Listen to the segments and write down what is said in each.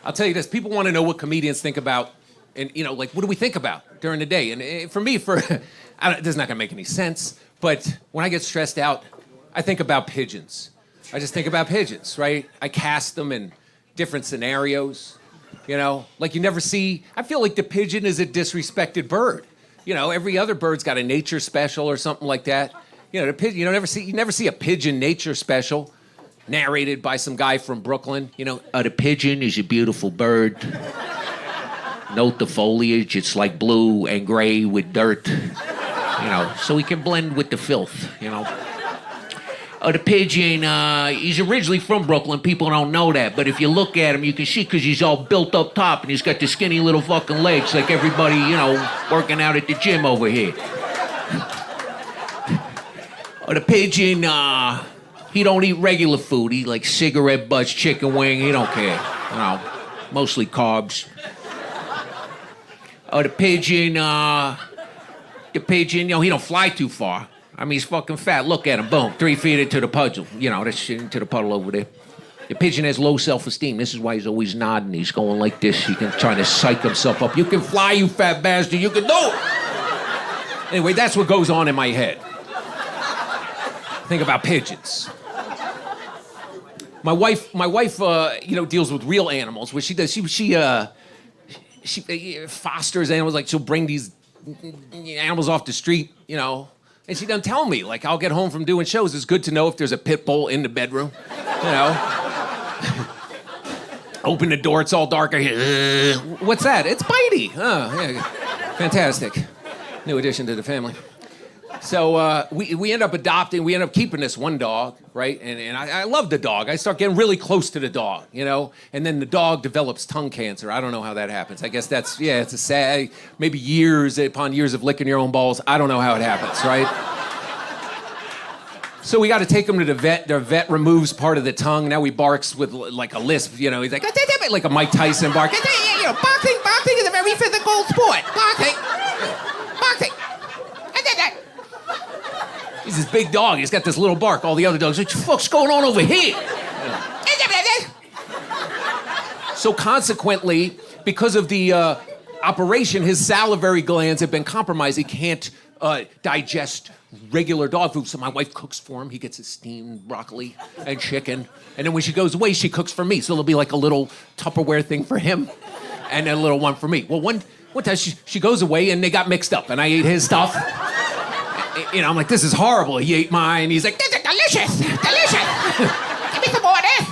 I'll tell you this. People want to know what comedians think about, and, like, what do we think about during the day? And for me, this is not going to make any sense, but when I get stressed out, I think about pigeons. I just think about pigeons, right? I cast them in different scenarios, Like you never see... I feel like the pigeon is a disrespected bird. Every other bird's got a nature special or something like that. The pigeon, you never see a pigeon nature special narrated by some guy from Brooklyn. The pigeon is a beautiful bird. Note the foliage, it's like blue and gray with dirt. So he can blend with the filth, The pigeon, he's originally from Brooklyn. People don't know that. But if you look at him, you can see because he's all built up top and he's got the skinny little fucking legs like everybody, working out at the gym over here. The pigeon, he don't eat regular food. He like cigarette butts, chicken wing. He don't care. Mostly carbs. The pigeon, he don't fly too far. I mean, he's fucking fat. Look at him. Boom. 3 feet into the puddle. That shit into the puddle over there. The pigeon has low self-esteem. This is why he's always nodding. He's going like this. He can try to psych himself up. You can fly, you fat bastard. You can do it. Anyway, that's what goes on in my head. Think about pigeons. My wife, deals with real animals. What she does, she fosters animals. Like she'll bring these animals off the street, And she doesn't tell me. Like, I'll get home from doing shows. It's good to know if there's a pit bull in the bedroom. Open the door, it's all dark. What's that? It's Bitey. Oh, yeah. Fantastic. New addition to the family. So we end up adopting, we end up keeping this one dog, right? And I love the dog. I start getting really close to the dog, And then the dog develops tongue cancer. I don't know how that happens. I guess it's a sad, maybe years upon years of licking your own balls. I don't know how it happens, right? So we got to take him to the vet. The vet removes part of the tongue. Now he barks with like a lisp, He's like a Mike Tyson bark. Boxing is a very physical sport. Boxing. He's this big dog. He's got this little bark. All the other dogs, what the fuck's going on over here? So consequently, because of the operation, his salivary glands have been compromised. He can't digest regular dog food. So my wife cooks for him. He gets his steamed broccoli and chicken. And then when she goes away, she cooks for me. So there'll be like a little Tupperware thing for him and a little one for me. Well, one time she goes away and they got mixed up and I ate his stuff. I'm like, this is horrible. He ate mine. He's like, this is delicious. Delicious. Give me some more of this.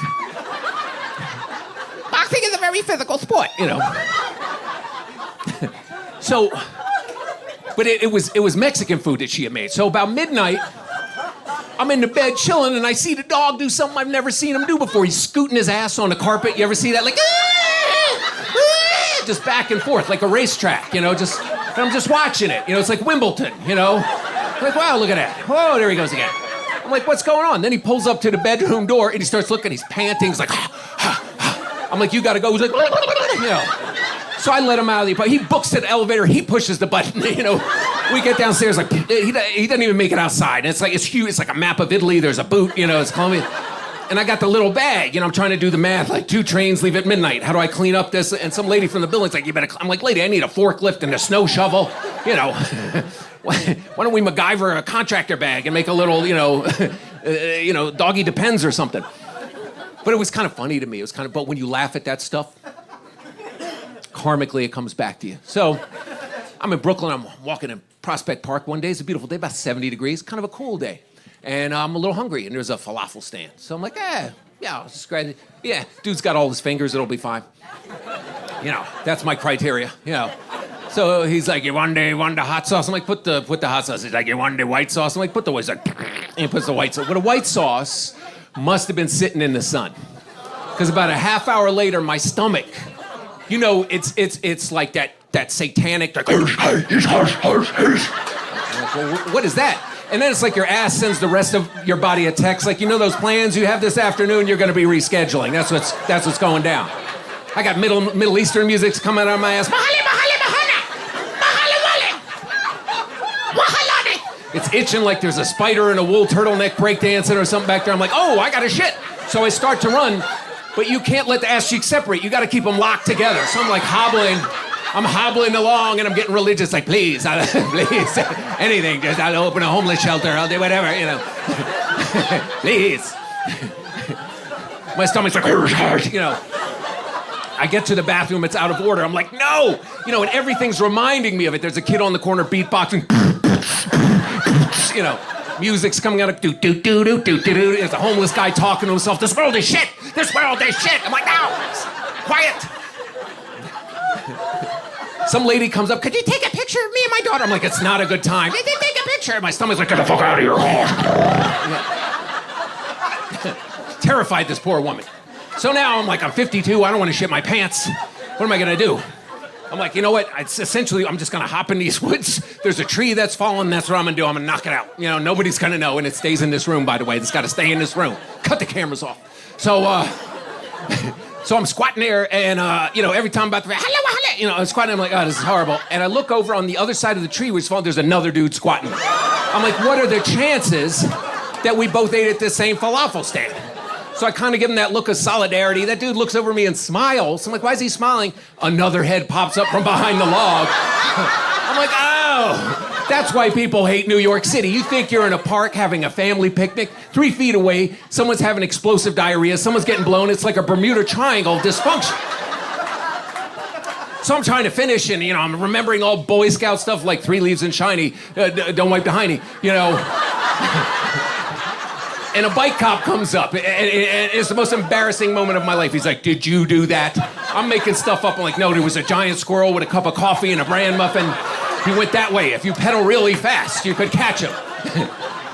Boxing is a very physical sport, So, but it was Mexican food that she had made. So about midnight, I'm in the bed chilling and I see the dog do something I've never seen him do before. He's scooting his ass on the carpet. You ever see that? Like, just back and forth like a racetrack, and I'm just watching it. It's like Wimbledon, Like, wow, look at that. Whoa, there he goes again. I'm like, what's going on? Then he pulls up to the bedroom door and he starts looking. He's panting. He's like, I'm like, you gotta go. He's like, So I let him out of the apartment. He books to the elevator. He pushes the button. We get downstairs. Like he doesn't even make it outside. And it's huge. It's like a map of Italy. There's a boot. It's Columbia. And I got the little bag. I'm trying to do the math. Like 2 trains leave at midnight. How do I clean up this? And some lady from the building's like, you better. I'm like, lady, I need a forklift and a snow shovel. Why don't we MacGyver a contractor bag and make a little, doggy depends or something. But it was kind of funny to me. But when you laugh at that stuff, karmically it comes back to you. So I'm in Brooklyn. I'm walking in Prospect Park one day. It's a beautiful day, about 70 degrees, kind of a cool day. And I'm a little hungry, and there's a falafel stand. So I'm like, yeah, I'll just grab it. Yeah, dude's got all his fingers. It'll be fine. That's my criteria, So he's like, you want the hot sauce? I'm like, put the hot sauce. He's like, you want the white sauce? I'm like, put the white sauce. And he puts the white sauce. But a white sauce must have been sitting in the sun. Because about a half hour later, my stomach, it's like that satanic, like, well, what is that? And then it's like your ass sends the rest of your body a text, like, those plans you have this afternoon, you're going to be rescheduling. That's what's going down. I got Middle Eastern music coming out of my ass. It's itching like there's a spider in a wool turtleneck breakdancing or something back there. I'm like, oh, I got to shit. So I start to run. but you can't let the ass cheeks separate. You got to keep them locked together. So I'm like hobbling along, and I'm getting religious, like, please, please, anything. Just I'll open a homeless shelter. I'll do whatever, you know. Please. My stomach's like, you know. I get to the bathroom, it's out of order. I'm like, no! You know, and everything's reminding me of it. There's a kid on the corner beatboxing. You know, music's coming out of do-do-do-do-do-do-do. There's a homeless guy talking to himself. This world is shit! This world is shit! I'm like, no! Quiet! Some lady comes up, could you take a picture of me and my daughter? I'm like, it's not a good time. Take a picture. My stomach's like, get the fuck out of here. Terrified this poor woman. So now I'm like, I'm 52, I don't want to shit my pants. What am I gonna do? I'm like, you know what? I'm just gonna hop in these woods. There's a tree that's fallen, that's what I'm gonna do. I'm gonna knock it out. You know, nobody's gonna know, and it stays in this room, by the way. It's gotta stay in this room. Cut the cameras off. So, so I'm squatting there, and, you know, every time I'm about to, hello, you know, I'm squatting, I'm like, oh, this is horrible. And I look over on the other side of the tree, which fallen, there's another dude squatting. I'm like, what are the chances that we both ate at this same falafel stand? So I kind of give him that look of solidarity. That dude looks over me and smiles. I'm like, why is he smiling? Another head pops up from behind the log. I'm like, oh, that's why people hate New York City. You think you're in a park having a family picnic, 3 feet away, someone's having explosive diarrhea, someone's getting blown. It's like a Bermuda Triangle dysfunction. So I'm trying to finish, and, you know, I'm remembering all Boy Scout stuff like 3 leaves and shiny, don't wipe the hiney, you know. And a bike cop comes up, and it's the most embarrassing moment of my life. He's like, did you do that? I'm making stuff up. I'm like, no, there was a giant squirrel with a cup of coffee and a bran muffin. He went that way. If you pedal really fast, you could catch him.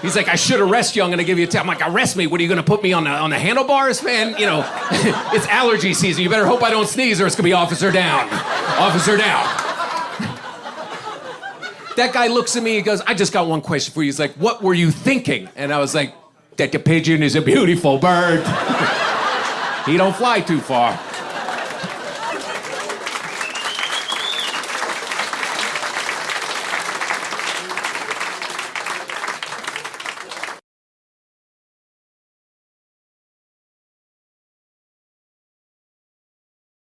He's like, I should arrest you. I'm going to give you a tip. I'm like, arrest me? What, are you going to put me on the handlebars, man? You know, it's allergy season. You better hope I don't sneeze, or it's going to be officer down. Officer down. That guy looks at me, he goes, I just got one question for you. He's like, what were you thinking? And I was like, that the pigeon is a beautiful bird. He don't fly too far.